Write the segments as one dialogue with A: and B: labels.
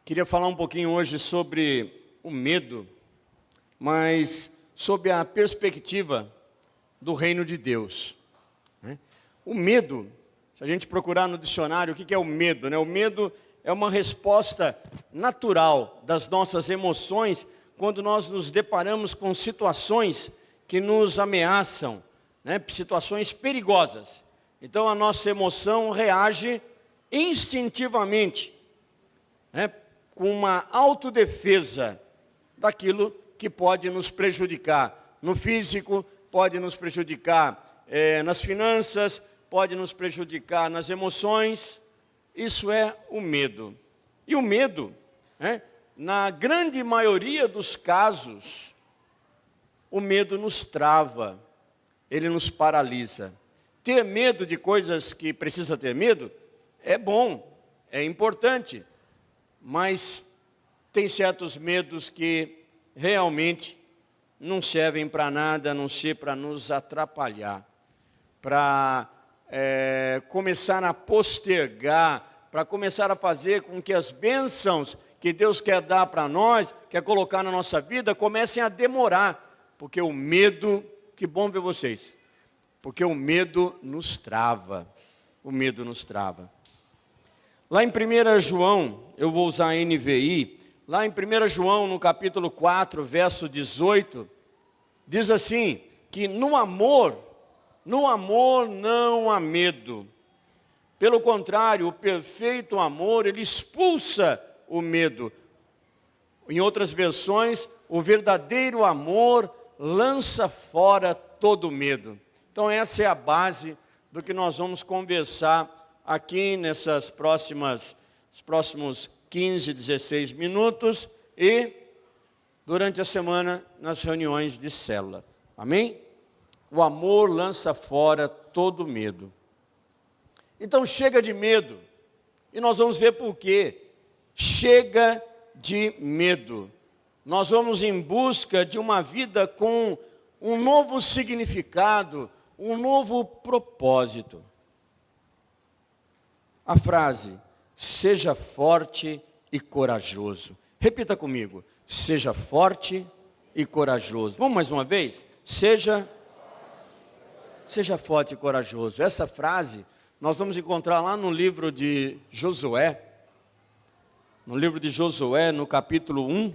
A: Queria falar um pouquinho hoje sobre o medo, mas sob a perspectiva do reino de Deus. O medo, se a gente procurar no dicionário, o que é o medo? O medo é uma resposta natural das nossas emoções quando nós nos deparamos com situações que nos ameaçam, situações perigosas. Então a nossa emoção reage instintivamente, com uma autodefesa daquilo que pode nos prejudicar no físico, pode nos prejudicar nas finanças, pode nos prejudicar nas emoções. Isso é o medo. E o medo, na grande maioria dos casos, o medo nos trava, ele nos paralisa. Ter medo de coisas que precisa ter medo é bom, é importante, mas tem certos medos que realmente não servem para nada, a não ser para nos atrapalhar, para começar a postergar, para começar a fazer com que as bênçãos que Deus quer dar para nós, quer colocar na nossa vida, comecem a demorar, porque o medo, que bom ver vocês, porque o medo nos trava, o medo nos trava. Lá em 1 João, eu vou usar a NVI, lá em 1 João, no capítulo 4, verso 18, diz assim, que no amor não há medo. Pelo contrário, o perfeito amor, ele expulsa o medo. Em outras versões, o verdadeiro amor lança fora todo medo. Então essa é a base do que nós vamos conversar aqui nesses próximos 15, 16 minutos e durante a semana nas reuniões de célula. Amém? O amor lança fora todo medo. Então chega de medo. E nós vamos ver por quê. Chega de medo. Nós vamos em busca de uma vida com um novo significado, um novo propósito. A frase, seja forte e corajoso. Repita comigo, seja forte e corajoso. Vamos mais uma vez? Seja forte e corajoso. Essa frase nós vamos encontrar lá no livro de Josué. No livro de Josué, no capítulo 1,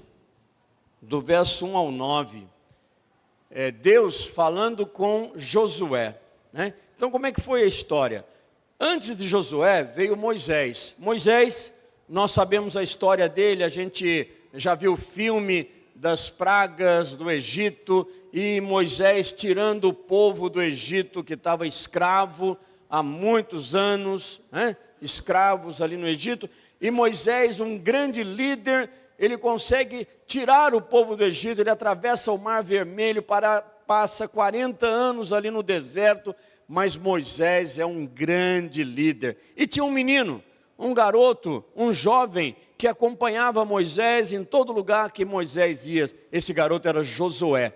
A: do verso 1 ao 9. Deus falando com Josué. Então como é que foi a história? Antes de Josué veio Moisés. Moisés, nós sabemos a história dele, a gente já viu o filme das pragas do Egito, e Moisés tirando o povo do Egito que estava escravo há muitos anos, escravos ali no Egito, e Moisés, um grande líder, ele consegue tirar o povo do Egito, ele atravessa o Mar Vermelho, passa 40 anos ali no deserto, mas Moisés é um grande líder. E tinha um menino, um garoto, um jovem, que acompanhava Moisés em todo lugar que Moisés ia. Esse garoto era Josué.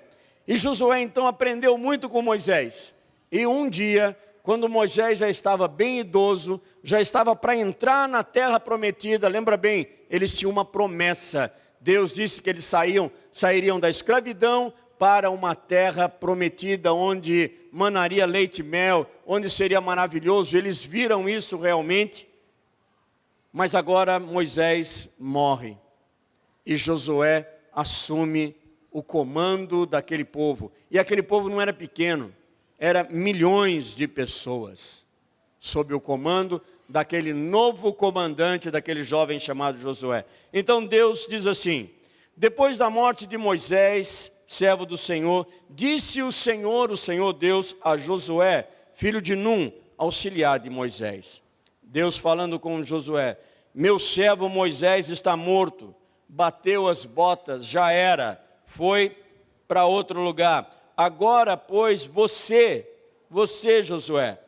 A: E Josué então aprendeu muito com Moisés. E um dia, quando Moisés já estava bem idoso, já estava para entrar na terra prometida, lembra bem, eles tinham uma promessa. Deus disse que eles sairiam da escravidão para uma terra prometida, onde manaria leite e mel, onde seria maravilhoso. Eles viram isso realmente, mas agora Moisés morre, e Josué assume o comando daquele povo, e aquele povo não era pequeno, era milhões de pessoas, sob o comando daquele novo comandante, daquele jovem chamado Josué. Então Deus diz assim, depois da morte de Moisés, servo do Senhor, disse o Senhor Deus a Josué, filho de Num, auxiliar de Moisés. Deus falando com Josué, meu servo Moisés está morto, bateu as botas, já era, foi para outro lugar. Agora, pois, você Josué,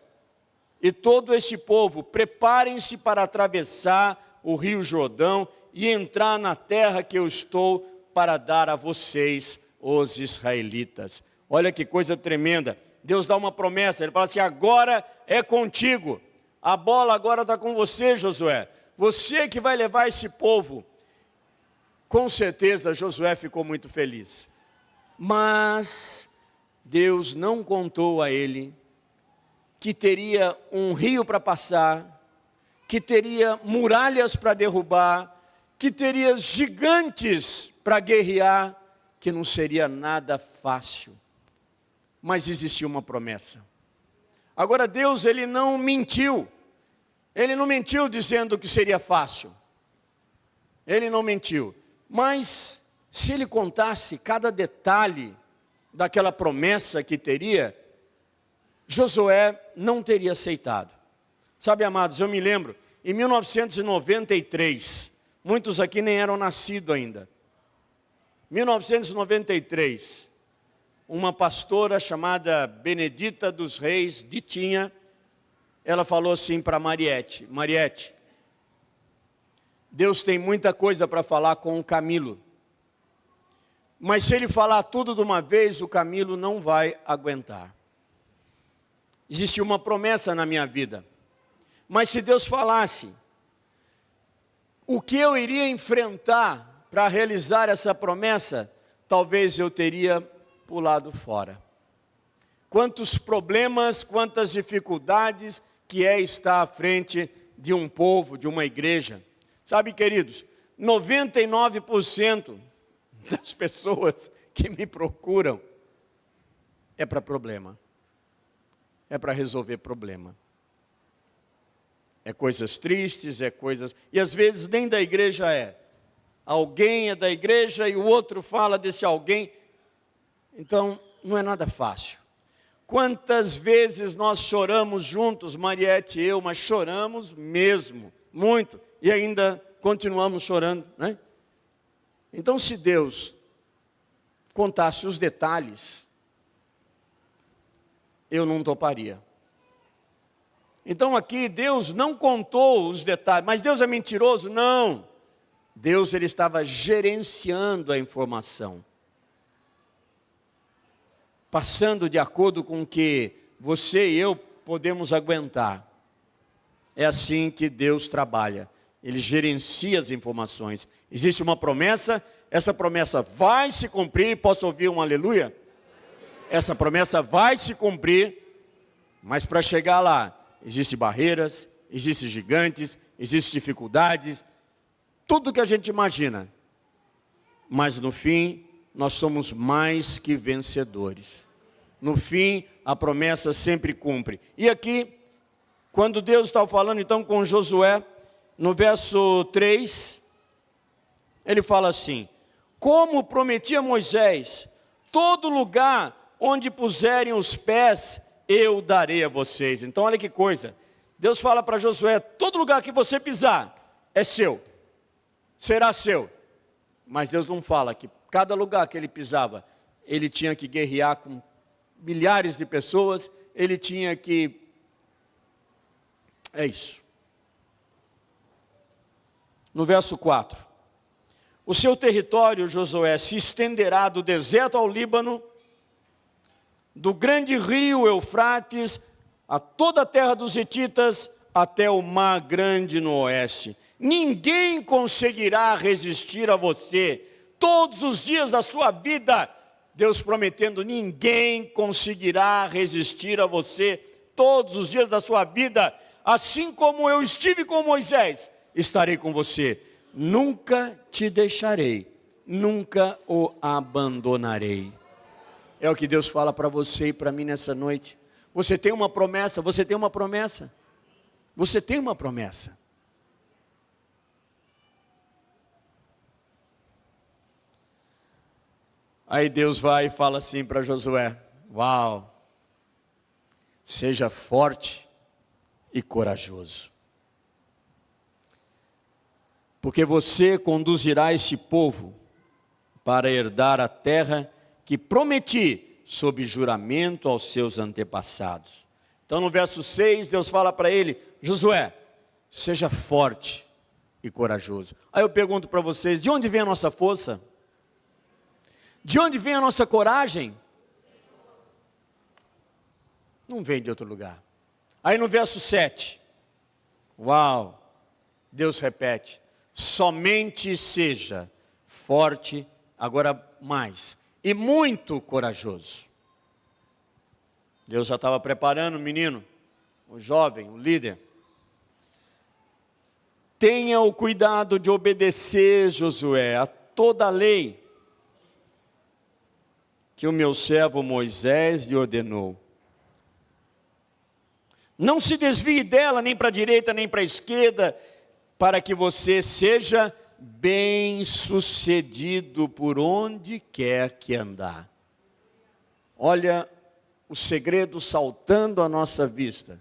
A: e todo este povo, preparem-se para atravessar o rio Jordão e entrar na terra que eu estou para dar a vocês, os israelitas. Olha que coisa tremenda. Deus dá uma promessa, ele fala assim, agora é contigo. A bola agora está com você, Josué. Você que vai levar esse povo. Com certeza Josué ficou muito feliz. Mas Deus não contou a ele que teria um rio para passar, que teria muralhas para derrubar, que teria gigantes para guerrear, que não seria nada fácil. Mas existia uma promessa. Agora Deus, Ele não mentiu. Ele não mentiu dizendo que seria fácil. Ele não mentiu. Mas se Ele contasse cada detalhe daquela promessa que teria, Josué não teria aceitado. Sabe, amados, eu me lembro, em 1993, muitos aqui nem eram nascidos ainda. 1993, uma pastora chamada Benedita dos Reis, Ditinha, ela falou assim para Mariette: Mariette, Deus tem muita coisa para falar com o Camilo. Mas se ele falar tudo de uma vez, o Camilo não vai aguentar. Existia uma promessa na minha vida. Mas se Deus falasse o que eu iria enfrentar para realizar essa promessa, talvez eu teria pulado fora. Quantos problemas, quantas dificuldades que é estar à frente de um povo, de uma igreja. Sabe, queridos, 99% das pessoas que me procuram é para problema. É para resolver problema. É coisas tristes, é coisas... E às vezes nem da igreja é. Alguém é da igreja e o outro fala desse alguém. Então, não é nada fácil. Quantas vezes nós choramos juntos, Mariette e eu, mas choramos mesmo, muito. E ainda continuamos chorando, né? Então, se Deus contasse os detalhes, eu não toparia. Então aqui Deus não contou os detalhes, mas Deus é mentiroso? Não. Deus, ele estava gerenciando a informação, passando de acordo com o que você e eu podemos aguentar. É assim que Deus trabalha. Ele gerencia as informações. Existe uma promessa, essa promessa vai se cumprir. Posso ouvir um aleluia? Essa promessa vai se cumprir, mas para chegar lá, existem barreiras, existem gigantes, existem dificuldades, tudo que a gente imagina. Mas no fim, nós somos mais que vencedores. No fim, a promessa sempre cumpre. E aqui, quando Deus está falando então com Josué, no verso 3, ele fala assim: como prometi a Moisés, todo lugar onde puserem os pés, eu darei a vocês. Então olha que coisa, Deus fala para Josué: todo lugar que você pisar, é seu, será seu. Mas Deus não fala que cada lugar que ele pisava, ele tinha que guerrear com milhares de pessoas, ele tinha que... É isso. No verso 4, o seu território, Josué, se estenderá do deserto ao Líbano, do grande rio Eufrates, a toda a terra dos hititas, até o mar grande no oeste. Ninguém conseguirá resistir a você, todos os dias da sua vida. Deus prometendo: ninguém conseguirá resistir a você, todos os dias da sua vida. Assim como eu estive com Moisés, estarei com você. Nunca te deixarei, nunca o abandonarei. É o que Deus fala para você e para mim nessa noite. Você tem uma promessa, você tem uma promessa. Você tem uma promessa. Aí Deus vai e fala assim para Josué: uau, seja forte e corajoso, porque você conduzirá esse povo para herdar a terra que prometi sob juramento aos seus antepassados. Então no verso 6, Deus fala para ele: Josué, seja forte e corajoso. Aí eu pergunto para vocês: de onde vem a nossa força? De onde vem a nossa coragem? Não vem de outro lugar. Aí no verso 7, uau, Deus repete: somente seja forte, agora mais, e muito corajoso. Deus já estava preparando o menino, o jovem, o líder. Tenha o cuidado de obedecer, Josué, a toda a lei que o meu servo Moisés lhe ordenou. Não se desvie dela, nem para a direita, nem para a esquerda, para que você seja bem-sucedido por onde quer que andar. Olha o segredo saltando à nossa vista.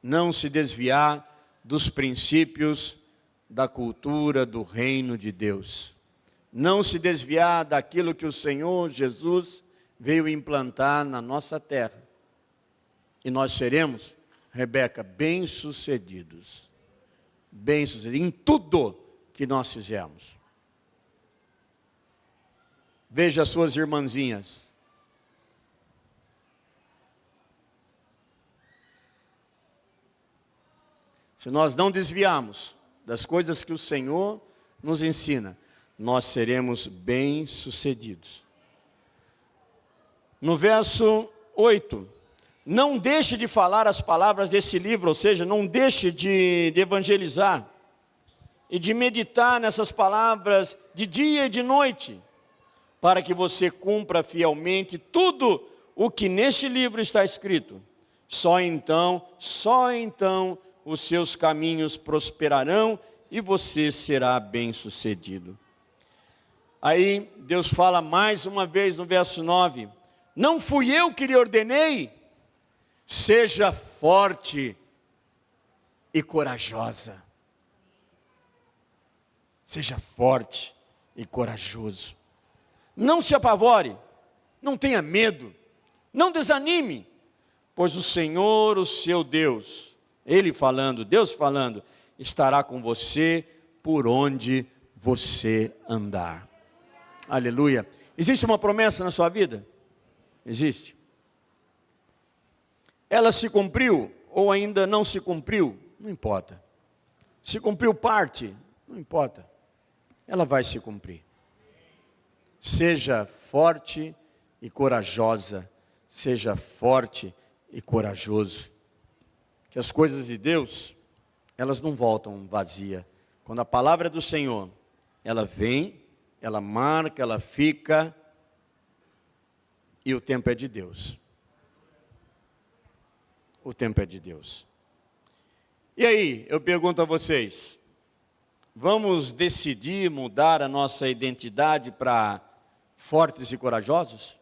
A: Não se desviar dos princípios da cultura do reino de Deus. Não se desviar daquilo que o Senhor Jesus veio implantar na nossa terra. E nós seremos, Rebeca, bem-sucedidos. Bem-sucedidos em tudo que nós fizermos. Veja as suas irmãzinhas. Se nós não desviarmos das coisas que o Senhor nos ensina, nós seremos bem-sucedidos. No verso 8, não deixe de falar as palavras desse livro, ou seja, não deixe de evangelizar e de meditar nessas palavras de dia e de noite, para que você cumpra fielmente tudo o que neste livro está escrito. Só então os seus caminhos prosperarão e você será bem-sucedido. Aí Deus fala mais uma vez no verso 9, não fui eu que lhe ordenei, seja forte e corajosa. Seja forte e corajoso. Não se apavore, não tenha medo, não desanime, pois o Senhor, o seu Deus, Deus falando, estará com você por onde você andar. Aleluia. Existe uma promessa na sua vida? Existe. Ela se cumpriu ou ainda não se cumpriu? Não importa. Se cumpriu parte? Não importa. Ela vai se cumprir. Seja forte e corajosa. Seja forte e corajoso. Que as coisas de Deus, elas não voltam vazias. Quando a palavra é do Senhor, ela vem, ela marca, ela fica, e o tempo é de Deus. O tempo é de Deus. E aí, eu pergunto a vocês, vamos decidir mudar a nossa identidade para fortes e corajosos?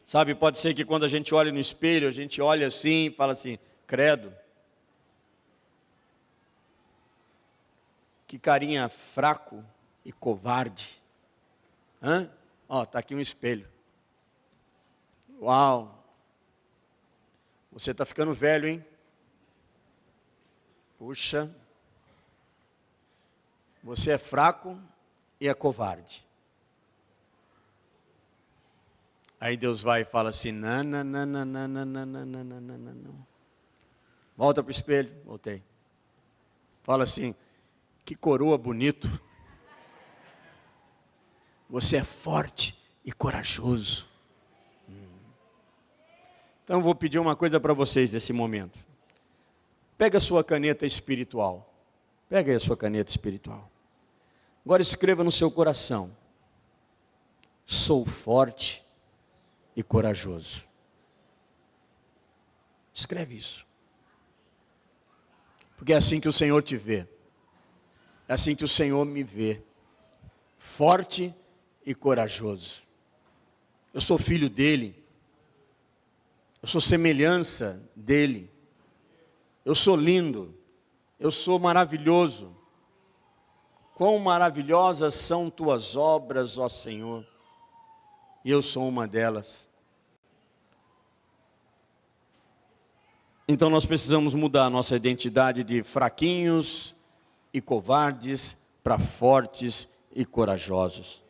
A: Sabe, pode ser que quando a gente olha no espelho, a gente olha assim e fala assim, credo, que carinha fraco e covarde. Ó, está aqui um espelho. Uau! Você está ficando velho, hein? Puxa. Você é fraco e é covarde. Aí Deus vai e fala assim, não. Volta para o espelho. Voltei. Fala assim, que coroa bonito. Você é forte e corajoso. Então eu vou pedir uma coisa para vocês nesse momento. Pega a sua caneta espiritual. Pega aí a sua caneta espiritual. Agora escreva no seu coração. Sou forte e corajoso. Escreve isso. Porque é assim que o Senhor te vê. É assim que o Senhor me vê. Forte e corajoso. Eu sou filho dele. Eu sou semelhança dele. Eu sou lindo. Eu sou maravilhoso. Quão maravilhosas são tuas obras, ó Senhor. E eu sou uma delas. Então nós precisamos mudar a nossa identidade de fraquinhos e covardes para fortes e corajosos.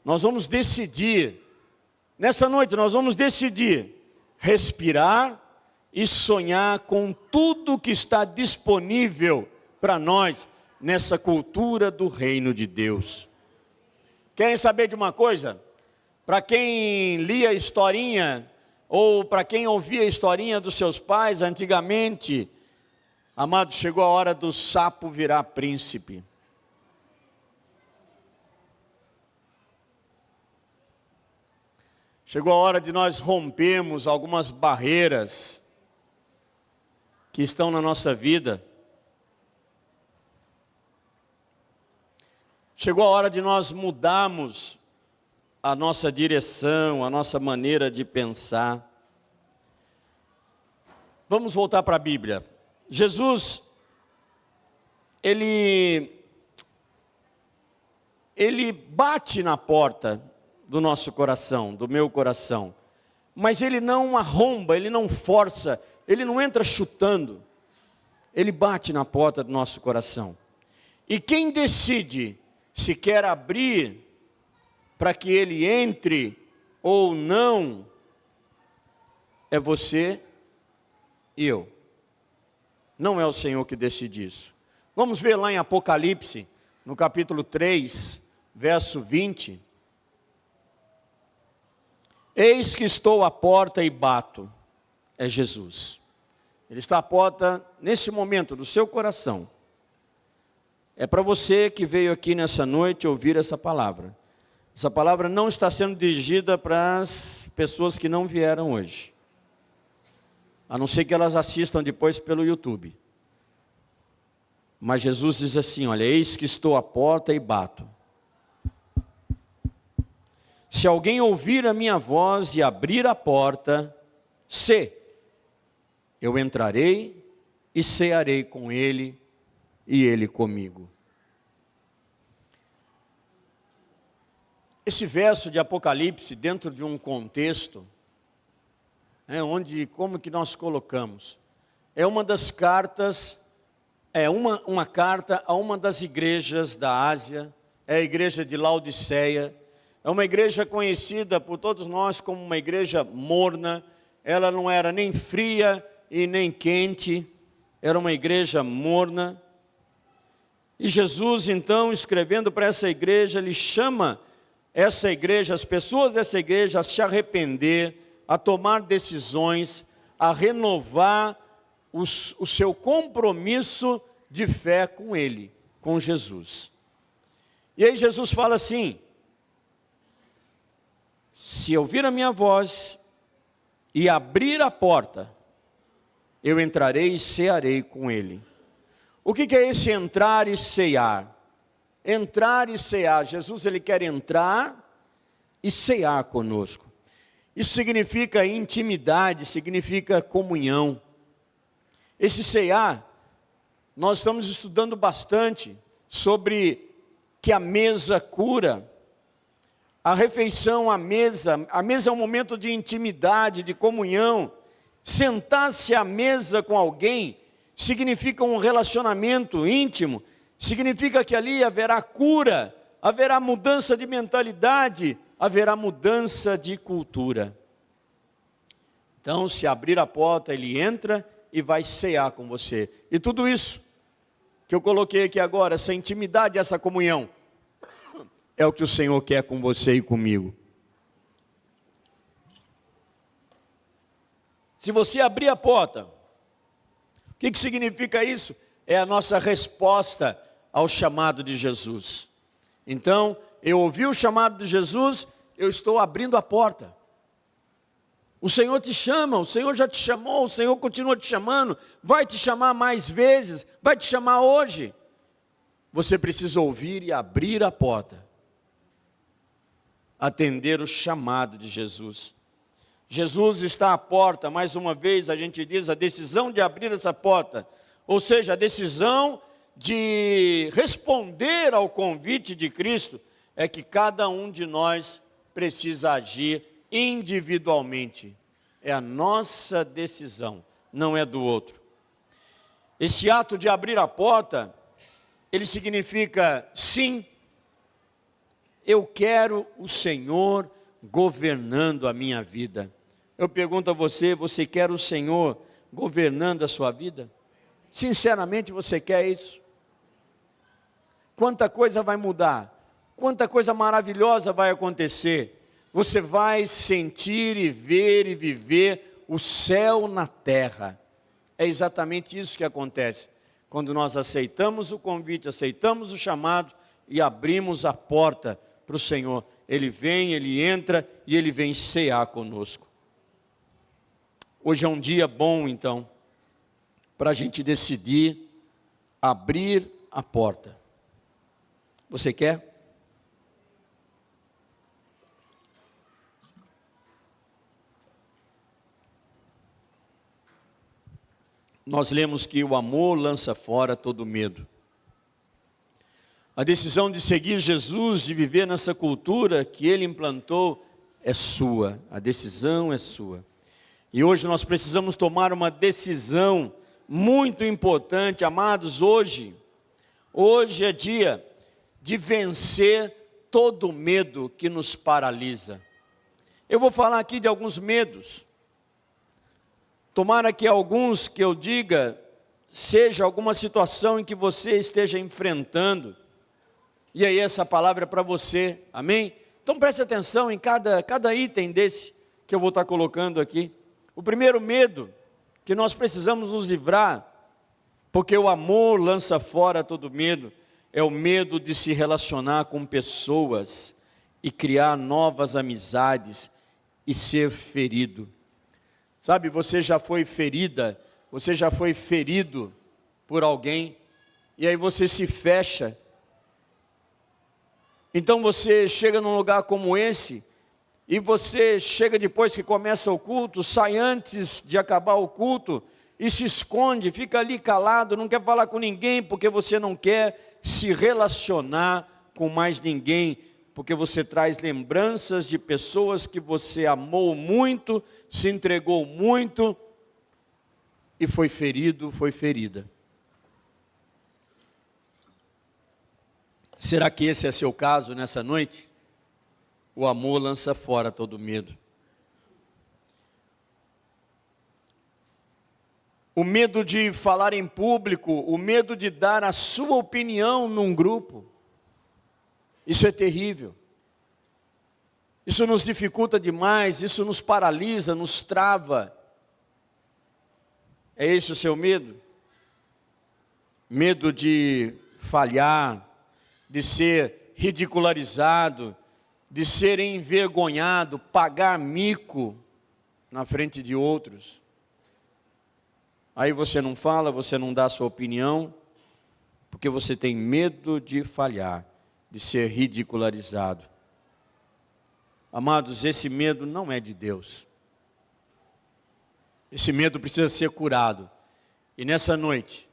A: Nós vamos decidir, nessa noite nós vamos decidir respirar e sonhar com tudo que está disponível para nós nessa cultura do reino de Deus. Querem saber de uma coisa? Para quem lia historinha, ou para quem ouvia a historinha dos seus pais antigamente, amado, chegou a hora do sapo virar príncipe. Chegou a hora de nós rompermos algumas barreiras que estão na nossa vida. Chegou a hora de nós mudarmos a nossa direção, a nossa maneira de pensar. Vamos voltar para a Bíblia. Jesus, ele bate na porta do nosso coração, do meu coração, mas ele não arromba, ele não força, ele não entra chutando, ele bate na porta do nosso coração. E quem decide se quer abrir para que ele entre ou não, é você e eu. Não é o Senhor que decide isso. Vamos ver lá em Apocalipse, no capítulo 3, verso 20. Eis que estou à porta e bato. É Jesus. Ele está à porta nesse momento do seu coração. É para você que veio aqui nessa noite ouvir essa palavra. Essa palavra não está sendo dirigida para as pessoas que não vieram hoje. A não ser que elas assistam depois pelo YouTube. Mas Jesus diz assim, olha, eis que estou à porta e bato. Se alguém ouvir a minha voz e abrir a porta, eu entrarei e cearei com ele e ele comigo. Esse verso de Apocalipse, dentro de um contexto, como que nós colocamos? É uma das cartas, uma carta a uma das igrejas da Ásia, é a igreja de Laodiceia. É uma igreja conhecida por todos nós como uma igreja morna. Ela não era nem fria e nem quente, era uma igreja morna. E Jesus, então, escrevendo para essa igreja, ele chama essa igreja, as pessoas dessa igreja a se arrepender, a tomar decisões, a renovar o seu compromisso de fé com ele, com Jesus. E aí Jesus fala assim, se ouvir a minha voz e abrir a porta, eu entrarei e cearei com ele. O que é esse entrar e cear? Entrar e cear. Jesus, ele quer entrar e cear conosco. Isso significa intimidade, significa comunhão. Esse cear, nós estamos estudando bastante sobre que a mesa cura. A refeição, a mesa é um momento de intimidade, de comunhão. Sentar-se à mesa com alguém significa um relacionamento íntimo, significa que ali haverá cura, haverá mudança de mentalidade, haverá mudança de cultura. Então, se abrir a porta, ele entra e vai cear com você. E tudo isso que eu coloquei aqui agora, essa intimidade, essa comunhão, é o que o Senhor quer com você e comigo. Se você abrir a porta, o que significa isso? É a nossa resposta ao chamado de Jesus. Então, eu ouvi o chamado de Jesus, eu estou abrindo a porta. O Senhor te chama, o Senhor já te chamou, o Senhor continua te chamando, vai te chamar mais vezes, vai te chamar hoje. Você precisa ouvir e abrir a porta. Atender o chamado de Jesus. Jesus está à porta, mais uma vez a gente diz a decisão de abrir essa porta, ou seja, a decisão de responder ao convite de Cristo, é que cada um de nós precisa agir individualmente. É a nossa decisão, não é do outro. Esse ato de abrir a porta, ele significa sim, eu quero o Senhor governando a minha vida. Eu pergunto a você, você quer o Senhor governando a sua vida? Sinceramente, você quer isso? Quanta coisa vai mudar? quanta coisa maravilhosa vai acontecer. Você vai sentir e ver e viver o céu na terra. É exatamente isso que acontece quando nós aceitamos o convite, aceitamos o chamado e abrimos a porta para o Senhor. Ele vem, Ele entra e Ele vem cear conosco. Hoje é um dia bom, então, para a gente decidir abrir a porta. Você quer? Nós lemos que o amor lança fora todo medo. A decisão de seguir Jesus, de viver nessa cultura que Ele implantou, é sua. A decisão é sua. E hoje nós precisamos tomar uma decisão muito importante, amados. Hoje é dia de vencer todo medo que nos paralisa. Eu vou falar aqui de alguns medos. Tomara que alguns que eu diga, seja alguma situação em que você esteja enfrentando. E aí essa palavra é para você, amém? Então preste atenção em cada item desse que eu vou estar colocando aqui. O primeiro medo que nós precisamos nos livrar, porque o amor lança fora todo medo, é o medo de se relacionar com pessoas e criar novas amizades e ser ferido. Sabe, você já foi ferida, você já foi ferido por alguém, e aí você se fecha. Então você chega num lugar como esse, e você chega depois que começa o culto, sai antes de acabar o culto, e se esconde, fica ali calado, não quer falar com ninguém, porque você não quer se relacionar com mais ninguém, porque você traz lembranças de pessoas que você amou muito, se entregou muito, e foi ferido, foi ferida. Será que esse é seu caso nessa noite? O amor lança fora todo medo. O medo de falar em público, o medo de dar a sua opinião num grupo. Isso é terrível. Isso nos dificulta demais, isso nos paralisa, nos trava. É esse o seu medo? Medo de falhar, de ser ridicularizado, de ser envergonhado, pagar mico na frente de outros. Aí você não fala, você não dá a sua opinião, porque você tem medo de falhar, de ser ridicularizado. Amados, esse medo não é de Deus. Esse medo precisa ser curado. E nessa noite,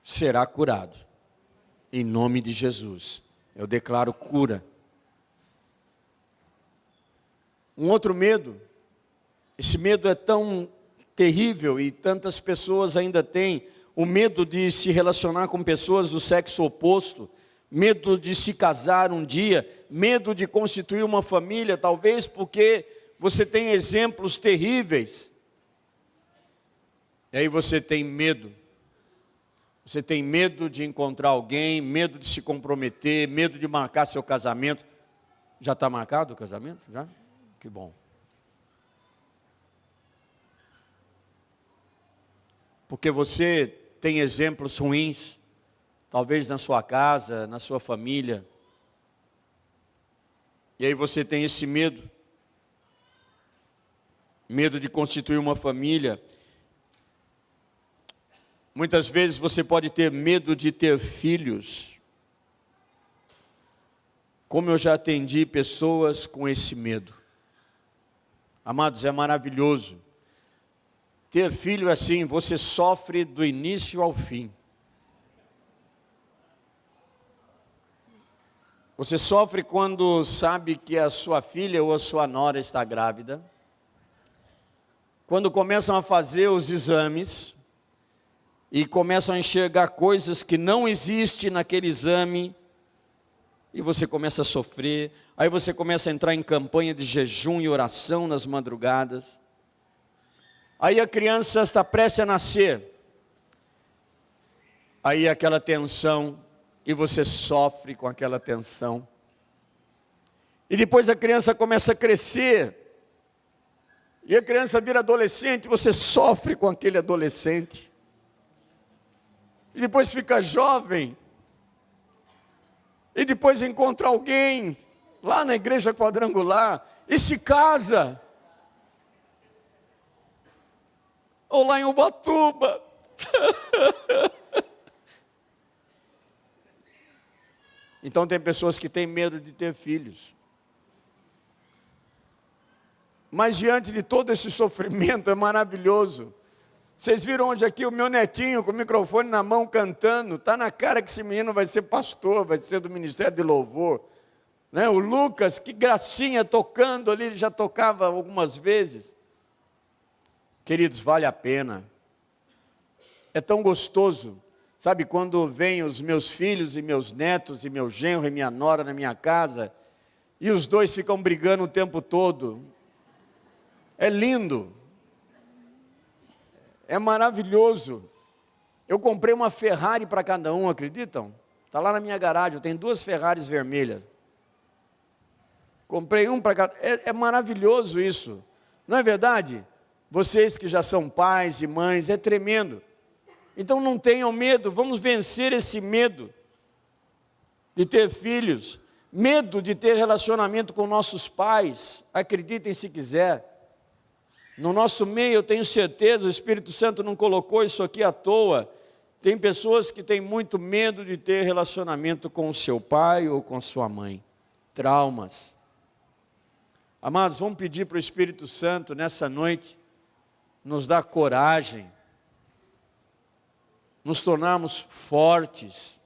A: será curado. Em nome de Jesus. Eu declaro cura. Um outro medo. Esse medo é tão terrível e tantas pessoas ainda têm. O medo de se relacionar com pessoas do sexo oposto. Medo de se casar um dia, medo de constituir uma família, talvez porque você tem exemplos terríveis. E aí você tem medo. Você tem medo de encontrar alguém, medo de se comprometer, medo de marcar seu casamento. Já está marcado o casamento? Já? Que bom. Porque você tem exemplos ruins. Talvez na sua casa, na sua família. E aí você tem esse medo. Medo de constituir uma família. Muitas vezes você pode ter medo de ter filhos. Como eu já atendi pessoas com esse medo. Amados, é maravilhoso. Ter filho é assim, você sofre do início ao fim. Você sofre quando sabe que a sua filha ou a sua nora está grávida. Quando começam a fazer os exames e começam a enxergar coisas que não existem naquele exame, e você começa a sofrer. Aí você começa a entrar em campanha de jejum e oração nas madrugadas. Aí a criança está prestes a nascer. Aí aquela tensão. e você sofre com aquela tensão. E depois a criança começa a crescer, e a criança vira adolescente, você sofre com aquele adolescente. E depois fica jovem, e depois encontra alguém lá na igreja quadrangular, e se casa. Ou lá em Ubatuba. Então tem pessoas que têm medo de ter filhos. Mas diante de todo esse sofrimento é maravilhoso. Vocês viram hoje aqui o meu netinho com o microfone na mão cantando. Está na cara que esse menino vai ser pastor, vai ser do Ministério de Louvor. Né? O Lucas, que gracinha, tocando ali, ele já tocava algumas vezes. Queridos, vale a pena. É tão gostoso. Sabe, quando vêm os meus filhos e meus netos e meu genro e minha nora na minha casa, e os dois ficam brigando o tempo todo. É lindo, é maravilhoso. Eu comprei uma Ferrari para cada um, acreditam? Está lá na minha garagem, eu tenho 2 Ferraris vermelhas. Comprei um para cada... É maravilhoso isso, não é verdade? Vocês que já são pais e mães, é tremendo. Então não tenham medo, vamos vencer esse medo de ter filhos, medo de ter relacionamento com nossos pais, acreditem se quiser. No nosso meio, eu tenho certeza, o Espírito Santo não colocou isso aqui à toa. Tem pessoas que têm muito medo de ter relacionamento com o seu pai ou com sua mãe. Traumas. Amados, vamos pedir para o Espírito Santo nessa noite nos dar coragem, nos tornarmos fortes,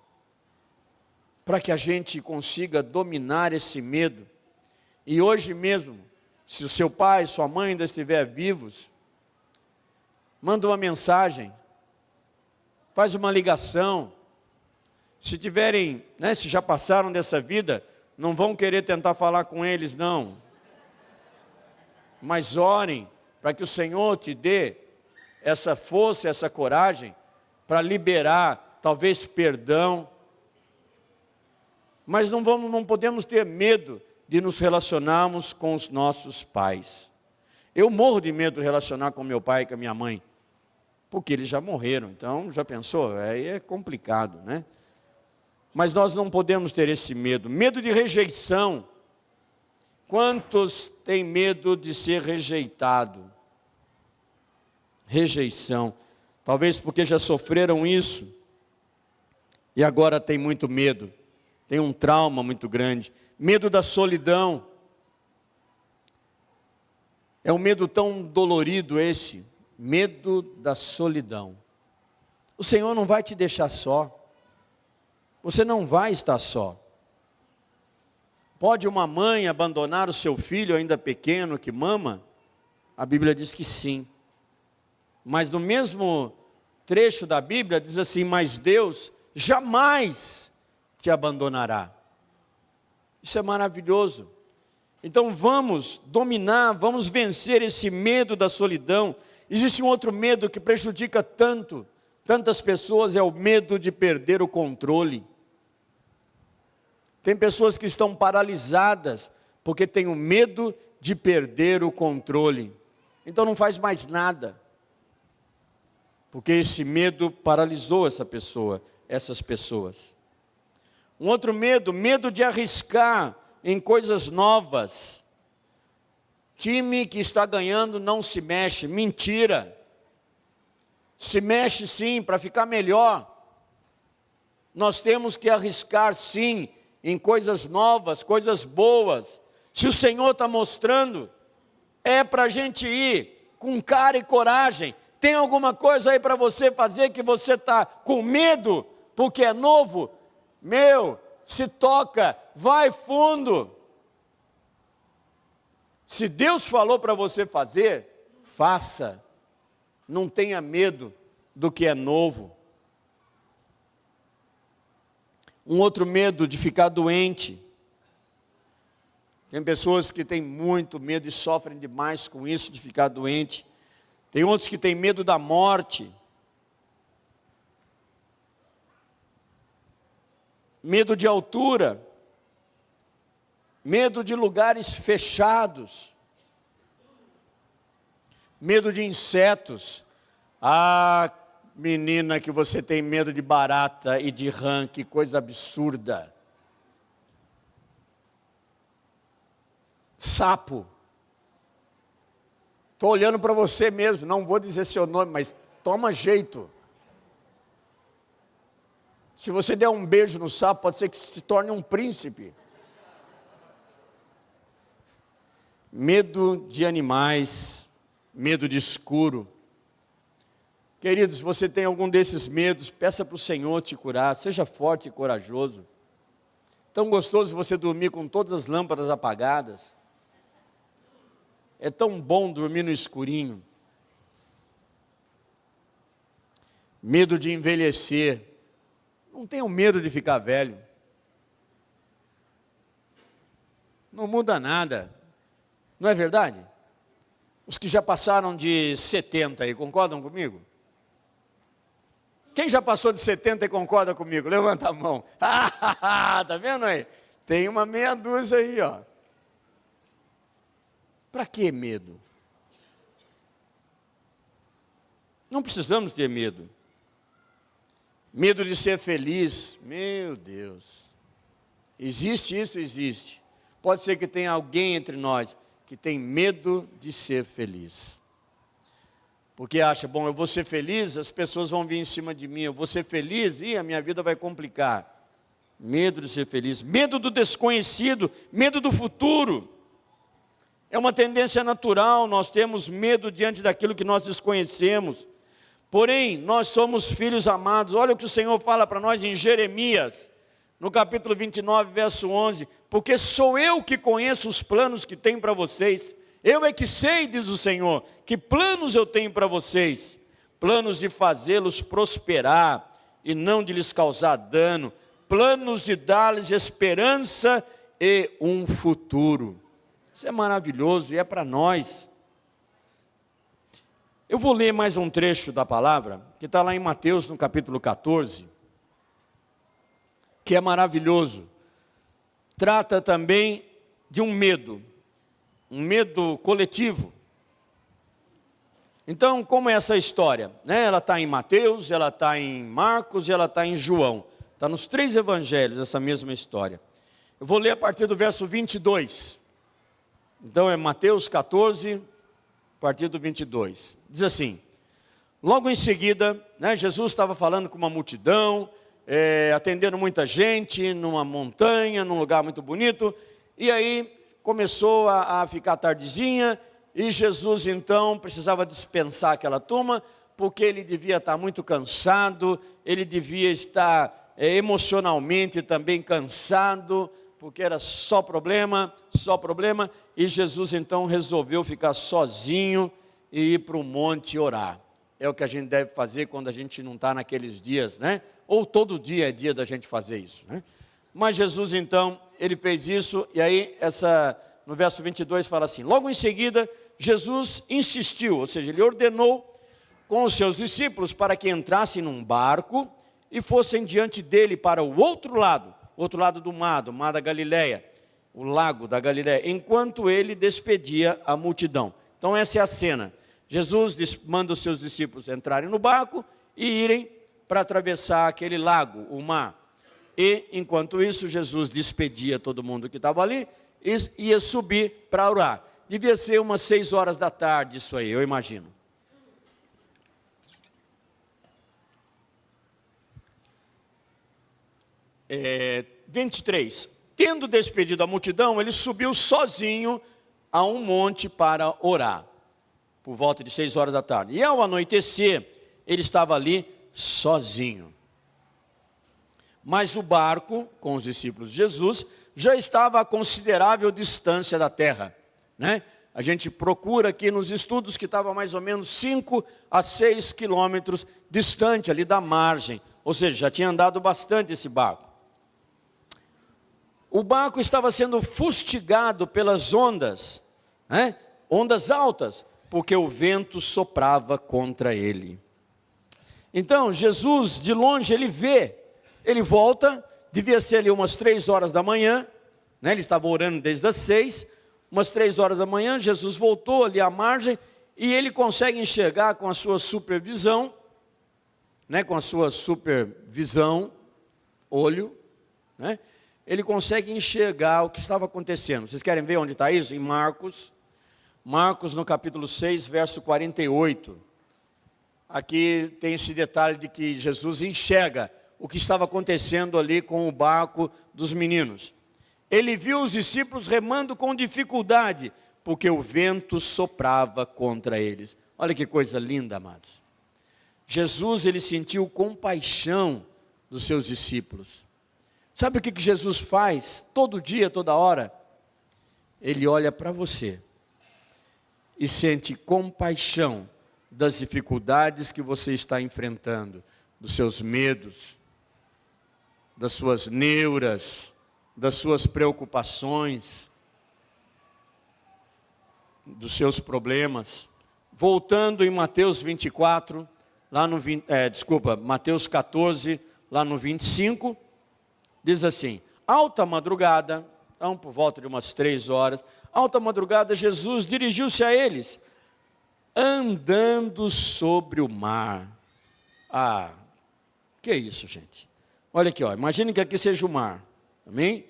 A: para que a gente consiga dominar esse medo. E hoje mesmo, se o seu pai, sua mãe ainda estiver vivos, manda uma mensagem, faz uma ligação. Se tiverem, né, se já passaram dessa vida, não vão querer tentar falar com eles, não. Mas orem para que o Senhor te dê essa força, essa coragem, para liberar, talvez, perdão. Mas não podemos ter medo de nos relacionarmos com os nossos pais. Eu morro de medo de relacionar com meu pai e com a minha mãe, porque eles já morreram, então, já pensou? Aí é complicado, né? Mas nós não podemos ter esse medo. Medo de rejeição. Quantos têm medo de ser rejeitado? Rejeição. Talvez porque já sofreram isso, e agora tem muito medo. Tem um trauma muito grande. Medo da solidão. É um medo tão dolorido esse. Medo da solidão. O Senhor não vai te deixar só. Você não vai estar só. Pode uma mãe abandonar o seu filho ainda pequeno que mama? A Bíblia diz que sim. Mas no mesmo trecho da Bíblia diz assim: mas Deus jamais te abandonará. Isso é maravilhoso. Então vamos dominar, vamos vencer esse medo da solidão. Existe um outro medo que prejudica tantas pessoas, é o medo de perder o controle. Tem pessoas que estão paralisadas porque têm o medo de perder o controle. Então não faz mais nada, porque esse medo paralisou essas pessoas. Um outro medo, medo de arriscar em coisas novas. Time que está ganhando não se mexe, mentira. Se mexe sim, para ficar melhor. Nós temos que arriscar sim, em coisas novas, coisas boas. Se o Senhor está mostrando, é para a gente ir com cara e coragem. Tem alguma coisa aí para você fazer que você está com medo, porque é novo? Se toca, vai fundo. Se Deus falou para você fazer, faça. Não tenha medo do que é novo. Um outro medo de ficar doente. Tem pessoas que têm muito medo e sofrem demais com isso, de ficar doente. Tem outros que têm medo da morte. medo de altura, medo de lugares fechados, medo de insetos. Ah, menina, que você tem medo de barata e de rã, que coisa absurda. Sapo. Estou olhando para você mesmo, não vou dizer seu nome, mas toma jeito. Se você der um beijo no sapo, pode ser que se torne um príncipe. Medo de animais, medo de escuro. Queridos, se você tem algum desses medos, peça para o Senhor te curar, seja forte e corajoso. Tão gostoso você dormir com todas as lâmpadas apagadas. É tão bom dormir no escurinho. Medo de envelhecer. Não tenham medo de ficar velho. Não muda nada. Não é verdade? Os que já passaram de 70 aí, concordam comigo? Quem já passou de 70 e concorda comigo? Levanta a mão. Tá vendo aí? Tem uma meia dúzia aí, ó. Para que medo? Não precisamos ter medo. Medo de ser feliz, meu Deus. Existe isso? Existe. Pode ser que tenha alguém entre nós que tem medo de ser feliz. Porque acha, bom, eu vou ser feliz, as pessoas vão vir em cima de mim, eu vou ser feliz e a minha vida vai complicar. Medo de ser feliz, medo do desconhecido, medo do futuro. É uma tendência natural, nós temos medo diante daquilo que nós desconhecemos. Porém, nós somos filhos amados. Olha o que o Senhor fala para nós em Jeremias, no capítulo 29, verso 11. Porque sou eu que conheço os planos que tenho para vocês. Eu é que sei, diz o Senhor, que planos eu tenho para vocês. Planos de fazê-los prosperar e não de lhes causar dano. Planos de dar-lhes esperança e um futuro. Isso é maravilhoso e é para nós. Eu vou ler mais um trecho da palavra, que está lá em Mateus, no capítulo 14, que é maravilhoso. Trata também de um medo coletivo. Então, como é essa história? Ela está em Mateus, ela está em Marcos e ela está em João. Está nos 3 evangelhos essa mesma história. Eu vou ler a partir do verso 22. Então é Mateus 14, a partir do 22. Diz assim: logo em seguida, Jesus estava falando com uma multidão, atendendo muita gente, numa montanha, num lugar muito bonito, e aí começou a ficar tardezinha, e Jesus então precisava dispensar aquela turma, porque ele devia estar muito cansado, ele devia estar emocionalmente também cansado, porque era só problema, e Jesus então resolveu ficar sozinho e ir para o monte orar. É o que a gente deve fazer quando a gente não está naqueles dias, Ou todo dia é dia da gente fazer isso, Mas Jesus então, ele fez isso, e aí no verso 22 fala assim: logo em seguida, Jesus insistiu, ou seja, ele ordenou com os seus discípulos para que entrassem num barco e fossem diante dele para o outro lado do mar da Galileia, o lago da Galileia, enquanto ele despedia a multidão. Então essa é a cena. Jesus manda os seus discípulos entrarem no barco e irem para atravessar aquele lago, o mar. E enquanto isso, Jesus despedia todo mundo que estava ali e ia subir para orar. Devia ser umas 6 horas da tarde isso aí, eu imagino. É, 23. Tendo despedido a multidão, ele subiu sozinho a um monte para orar, por volta de 6 horas da tarde. E ao anoitecer, ele estava ali sozinho. Mas o barco, com os discípulos de Jesus, já estava a considerável distância da terra, A gente procura aqui nos estudos que estava mais ou menos 5 a 6 quilômetros distante ali da margem, ou seja, já tinha andado bastante esse barco. O barco estava sendo fustigado pelas ondas, ondas altas, porque o vento soprava contra ele. Então, Jesus, de longe, ele volta, devia ser ali umas 3 horas da manhã, né? Ele estava orando desde as 6, umas 3 horas da manhã, Jesus voltou ali à margem, e ele consegue enxergar com a sua supervisão, né? Com a sua supervisão, olho, né? Ele consegue enxergar o que estava acontecendo. Vocês querem ver onde está isso? Em Marcos no capítulo 6, verso 48. Aqui tem esse detalhe de que Jesus enxerga o que estava acontecendo ali com o barco dos meninos. Ele viu os discípulos remando com dificuldade, porque o vento soprava contra eles. Olha que coisa linda, amados. Jesus, ele sentiu compaixão dos seus discípulos. Sabe o que Jesus faz todo dia, toda hora? Ele olha para você e sente compaixão das dificuldades que você está enfrentando, dos seus medos, das suas neuras, das suas preocupações, dos seus problemas. Voltando em Mateus 24, Mateus 14, lá no 25, diz assim: alta madrugada, então por volta de umas 3 horas, alta madrugada, Jesus dirigiu-se a eles, andando sobre o mar. Que é isso, gente? Olha aqui, imagine que aqui seja o mar, amém?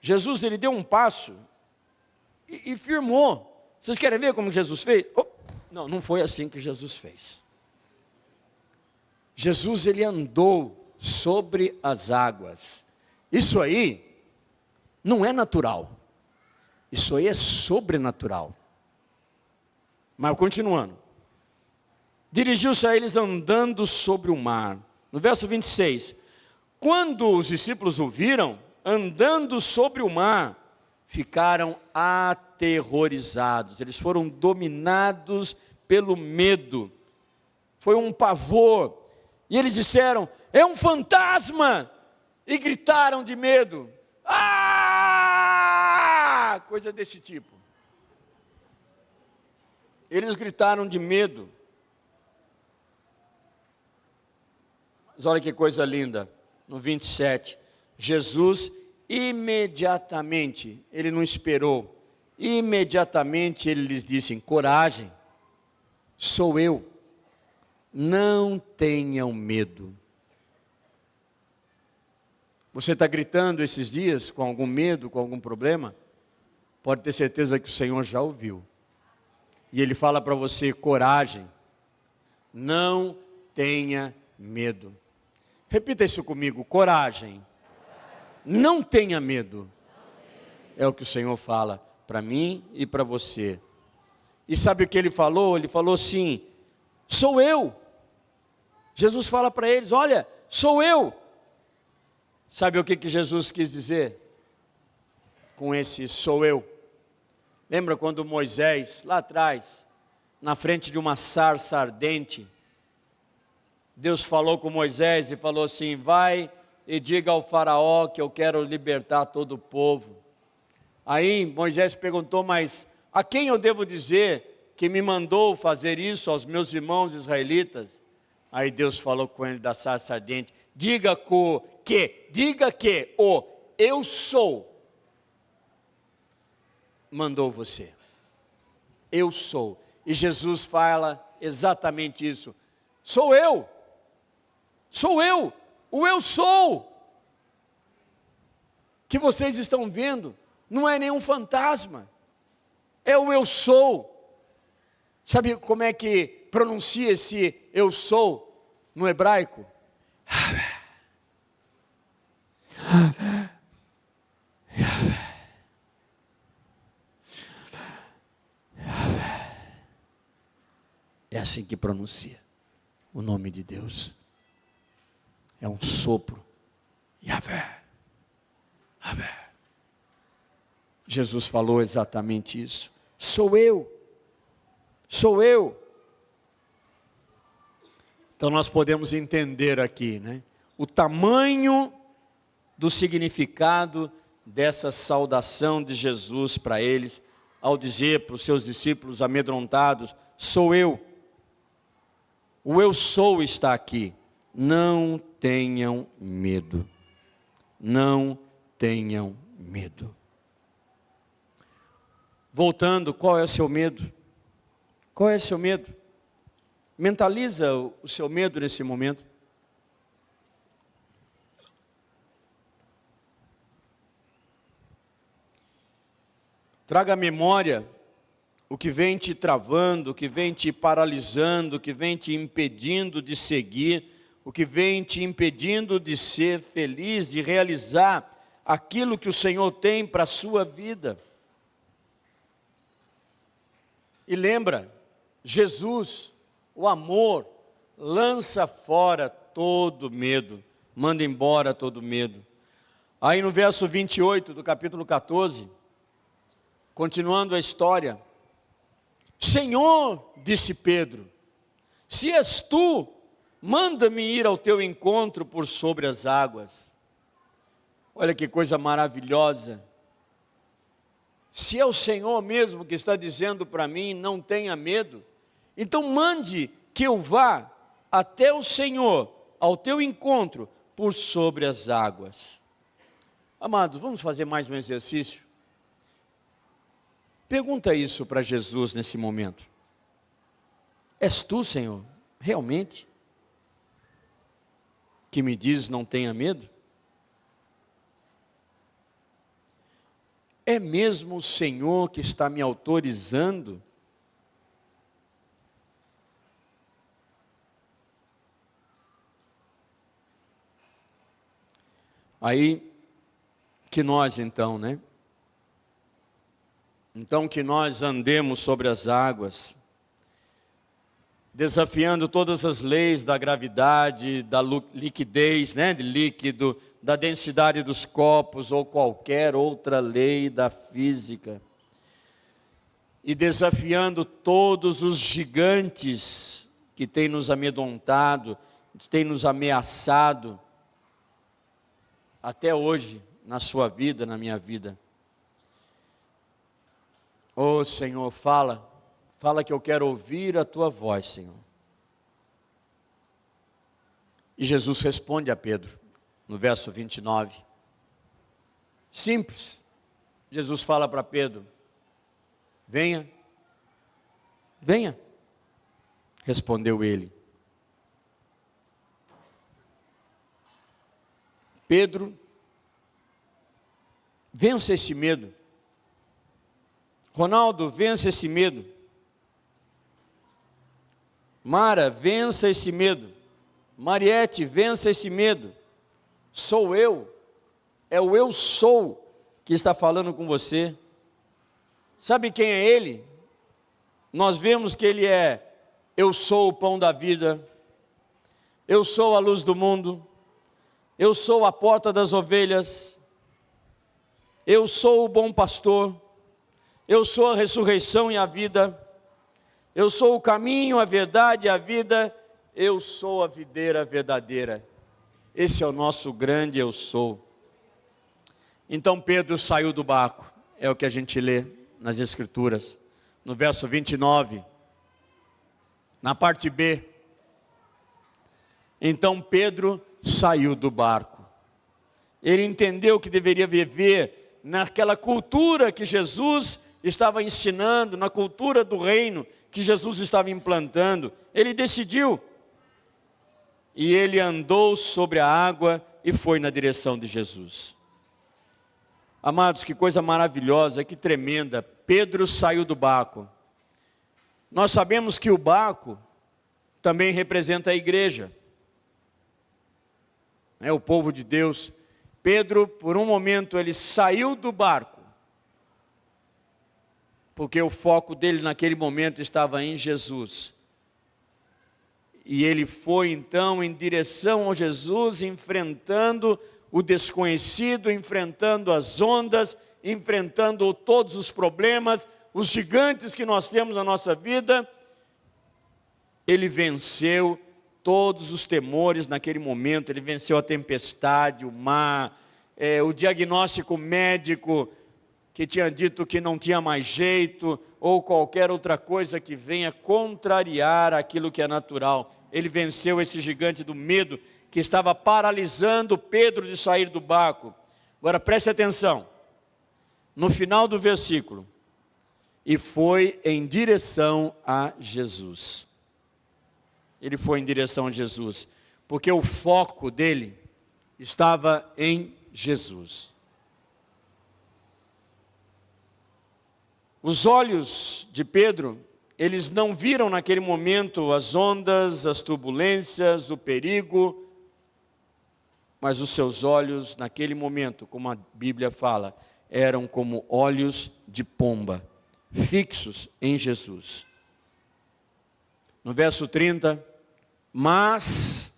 A: Jesus, ele deu um passo e firmou. Vocês querem ver como Jesus fez? Não foi assim que Jesus fez. Jesus, ele andou sobre as águas. Isso aí não é natural. Isso aí é sobrenatural. Mas continuando. Dirigiu-se a eles andando sobre o mar. No verso 26. Quando os discípulos o viram andando sobre o mar, ficaram aterrorizados. Eles foram dominados pelo medo. Foi um pavor. E eles disseram: é um fantasma! E gritaram de medo. Coisa desse tipo. Eles gritaram de medo. Mas olha que coisa linda. No 27, Jesus imediatamente, ele não esperou, imediatamente ele lhes disse: coragem, sou eu, não tenham medo. Você está gritando esses dias com algum medo, com algum problema? Pode ter certeza que o Senhor já ouviu. E Ele fala para você: coragem, não tenha medo. Repita isso comigo: coragem, não tenha medo. É o que o Senhor fala para mim e para você. E sabe o que Ele falou? Ele falou assim: sou eu. Jesus fala para eles: olha, sou eu. Sabe o que Jesus quis dizer com esse sou eu? Lembra quando Moisés, lá atrás, na frente de uma sarça ardente, Deus falou com Moisés e falou assim: vai e diga ao faraó que eu quero libertar todo o povo. Aí Moisés perguntou: mas a quem eu devo dizer que me mandou fazer isso aos meus irmãos israelitas? Aí Deus falou com ele da sarça ardente: diga que o eu sou mandou você. Eu sou. E Jesus fala exatamente isso: sou eu, o eu sou que vocês estão vendo, não é nenhum fantasma, é o eu sou. Sabe como é que pronuncia esse eu sou no hebraico? É assim que pronuncia o nome de Deus. É um sopro. Yahvé. Yahvé. Jesus falou exatamente isso. Sou eu. Sou eu. Então nós podemos entender aqui, né, o tamanho do significado dessa saudação de Jesus para eles, ao dizer para os seus discípulos amedrontados: sou eu. O eu sou está aqui. Não tenham medo. não tenham medo. Voltando, qual é o seu medo? Qual é o seu medo? Mentaliza o seu medo nesse momento. Traga à memória o que vem te travando, o que vem te paralisando, o que vem te impedindo de seguir, o que vem te impedindo de ser feliz, de realizar aquilo que o Senhor tem para a sua vida. E lembra, Jesus, o amor, lança fora todo medo, manda embora todo medo. Aí no verso 28 do capítulo 14, continuando a história, Senhor, disse Pedro, se és tu, manda-me ir ao teu encontro por sobre as águas. Olha que coisa maravilhosa. Se é o Senhor mesmo que está dizendo para mim, não tenha medo, então mande que eu vá até o Senhor, ao teu encontro, por sobre as águas. Amados, vamos fazer mais um exercício? Pergunta isso para Jesus nesse momento. És tu, Senhor, realmente, que me diz não tenha medo? É mesmo o Senhor que está me autorizando? Aí, que nós então, né? Então que nós andemos sobre as águas, desafiando todas as leis da gravidade, da liquidez, né, de líquido, da densidade dos corpos ou qualquer outra lei da física. E desafiando todos os gigantes que têm nos amedrontado, têm nos ameaçado, até hoje, na sua vida, na minha vida. Oh Senhor, fala que eu quero ouvir a tua voz, Senhor. E Jesus responde a Pedro, no verso 29. Simples. Jesus fala para Pedro, venha, venha. Respondeu ele. Pedro, vença esse medo. Ronaldo, vença esse medo. Mara, vença esse medo. Mariette, vença esse medo. Sou eu. É o eu sou que está falando com você. Sabe quem é ele? Nós vemos que ele é: eu sou o pão da vida. Eu sou a luz do mundo. Eu sou a porta das ovelhas. Eu sou o bom pastor. Eu sou a ressurreição e a vida. Eu sou o caminho, a verdade e a vida. Eu sou a videira verdadeira. Esse é o nosso grande eu sou. Então Pedro saiu do barco. É o que a gente lê nas Escrituras. No verso 29. Na parte B. Então Pedro saiu do barco. Ele entendeu que deveria viver naquela cultura que Jesus estava ensinando, na cultura do reino que Jesus estava implantando. Ele decidiu. E ele andou sobre a água e foi na direção de Jesus. Amados, que coisa maravilhosa, que tremenda. Pedro saiu do barco. Nós sabemos que o barco também representa a igreja. É o povo de Deus. Pedro, por um momento, ele saiu do barco, porque o foco dele naquele momento estava em Jesus. E ele foi então em direção a Jesus, enfrentando o desconhecido, enfrentando as ondas, enfrentando todos os problemas, os gigantes que nós temos na nossa vida. Ele venceu todos os temores naquele momento, ele venceu a tempestade, o mar, o diagnóstico médico que tinha dito que não tinha mais jeito, ou qualquer outra coisa que venha contrariar aquilo que é natural. Ele venceu esse gigante do medo, que estava paralisando Pedro de sair do barco. Agora preste atenção, no final do versículo, e foi em direção a Jesus. Ele foi em direção a Jesus, porque o foco dele estava em Jesus. Os olhos de Pedro, eles não viram naquele momento as ondas, as turbulências, o perigo, mas os seus olhos naquele momento, como a Bíblia fala, eram como olhos de pomba, fixos em Jesus. No verso 30, mas,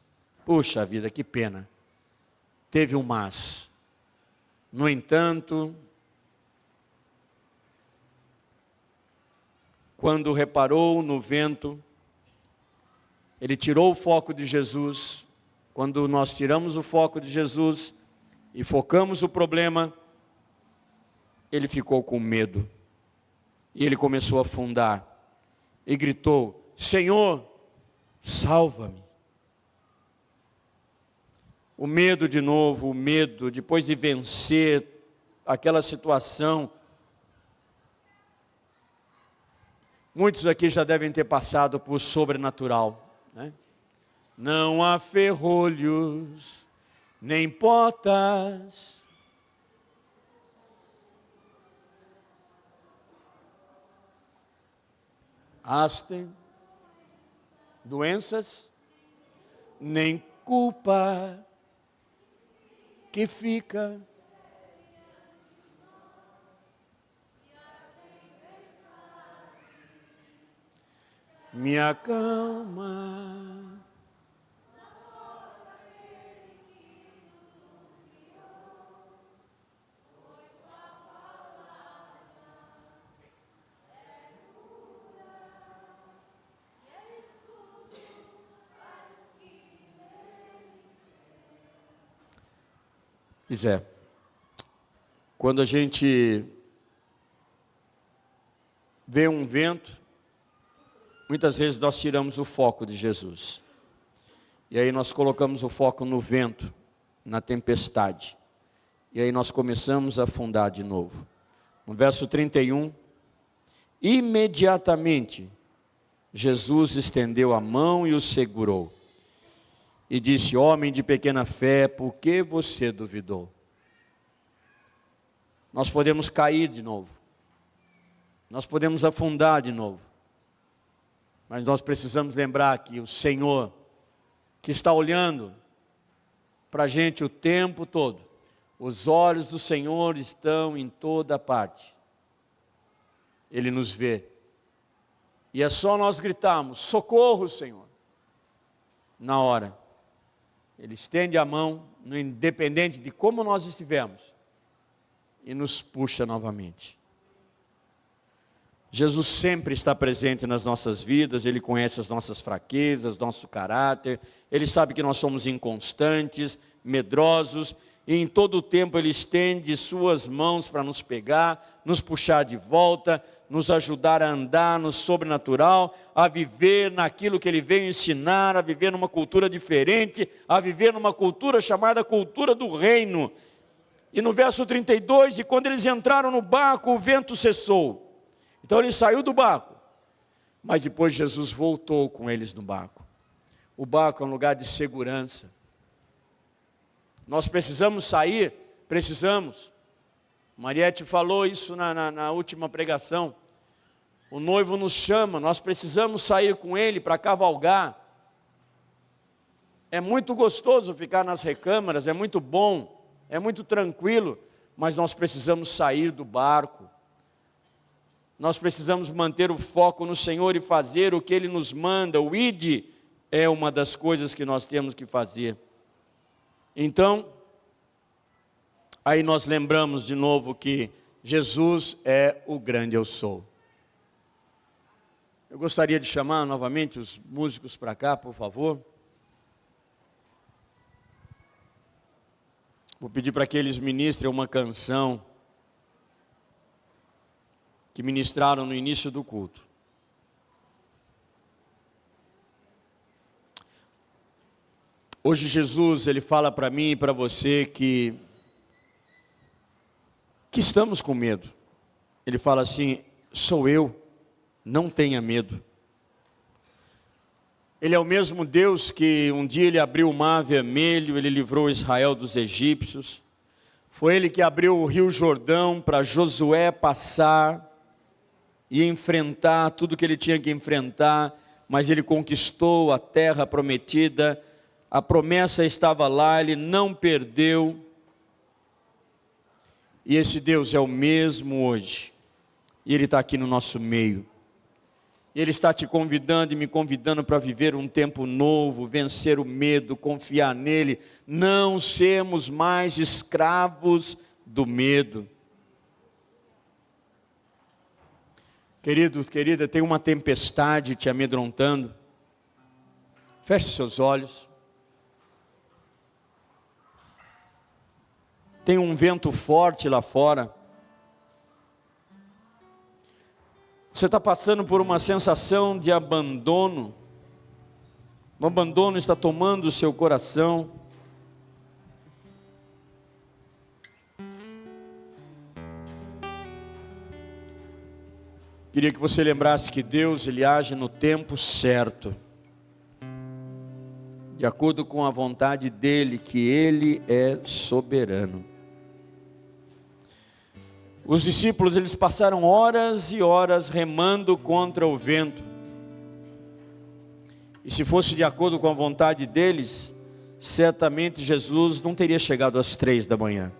A: puxa vida, que pena, teve um mas. No entanto, quando reparou no vento, ele tirou o foco de Jesus. Quando nós tiramos o foco de Jesus e focamos o problema, ele ficou com medo. E ele começou a afundar. E gritou: Senhor, salva-me. O medo de novo, o medo, depois de vencer aquela situação. Muitos aqui já devem ter passado por sobrenatural, né? Não há ferrolhos, nem potas. Haste, doenças, nem culpa que fica. Me acalma. Pois é, quando a gente vê um vento, muitas vezes nós tiramos o foco de Jesus. E aí nós colocamos o foco no vento, na tempestade. E aí nós começamos a afundar de novo. No verso 31, imediatamente Jesus estendeu a mão e o segurou. E disse: homem de pequena fé, por que você duvidou? Nós podemos cair de novo. Nós podemos afundar de novo. Mas nós precisamos lembrar que o Senhor, que está olhando para a gente o tempo todo, os olhos do Senhor estão em toda parte. Ele nos vê. E é só nós gritarmos: socorro, Senhor. Na hora. Ele estende a mão, independente de como nós estivermos, e nos puxa novamente. Jesus sempre está presente nas nossas vidas. Ele conhece as nossas fraquezas, nosso caráter. Ele sabe que nós somos inconstantes, medrosos, e em todo o tempo Ele estende suas mãos para nos pegar, nos puxar de volta, nos ajudar a andar no sobrenatural, a viver naquilo que Ele veio ensinar, a viver numa cultura diferente, a viver numa cultura chamada cultura do reino. E no verso 32, e quando eles entraram no barco, o vento cessou. Então ele saiu do barco, mas depois Jesus voltou com eles no barco. O barco é um lugar de segurança. Nós precisamos sair, precisamos. Mariette falou isso na última pregação. O noivo nos chama, nós precisamos sair com ele para cavalgar. É muito gostoso ficar nas recâmaras, é muito bom, é muito tranquilo, mas nós precisamos sair do barco. Nós precisamos manter o foco no Senhor e fazer o que Ele nos manda. O ide é uma das coisas que nós temos que fazer. Então, aí nós lembramos de novo que Jesus é o grande eu sou. Eu gostaria de chamar novamente os músicos para cá, por favor. Vou pedir para que eles ministrem uma canção que ministraram no início do culto. Hoje Jesus, ele fala para mim e para você que estamos com medo. Ele fala assim: sou eu, não tenha medo. Ele é o mesmo Deus que um dia ele abriu o mar vermelho, ele livrou Israel dos egípcios. Foi ele que abriu o rio Jordão para Josué passar e enfrentar tudo que ele tinha que enfrentar, mas ele conquistou a terra prometida. A promessa estava lá, ele não perdeu. E esse Deus é o mesmo hoje. E ele está aqui no nosso meio. E ele está te convidando e me convidando para viver um tempo novo, vencer o medo, confiar nele, não sermos mais escravos do medo. Querido, querida, tem uma tempestade te amedrontando. Feche seus olhos. Tem um vento forte lá fora. Você está passando por uma sensação de abandono. O abandono está tomando o seu coração. Queria que você lembrasse que Deus, ele age no tempo certo, de acordo com a vontade dele, que ele é soberano. Os discípulos, eles passaram horas e horas remando contra o vento. E se fosse de acordo com a vontade deles, certamente Jesus não teria chegado às 3 da manhã.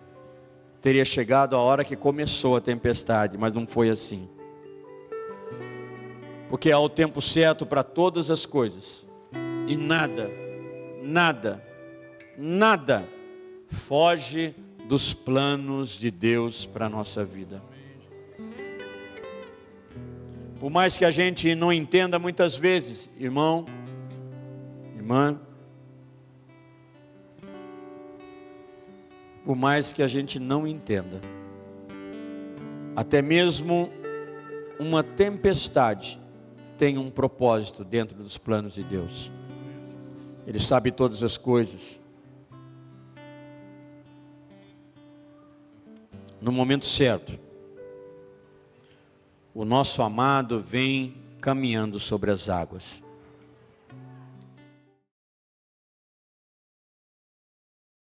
A: Teria chegado a hora que começou a tempestade, mas não foi assim. Porque há o tempo certo para todas as coisas. E nada foge dos planos de Deus para a nossa vida. Por mais que a gente não entenda muitas vezes, irmão, irmã, por mais que a gente não entenda, até mesmo uma tempestade tem um propósito dentro dos planos de Deus. Ele sabe todas as coisas. No momento certo, o nosso amado vem caminhando sobre as águas.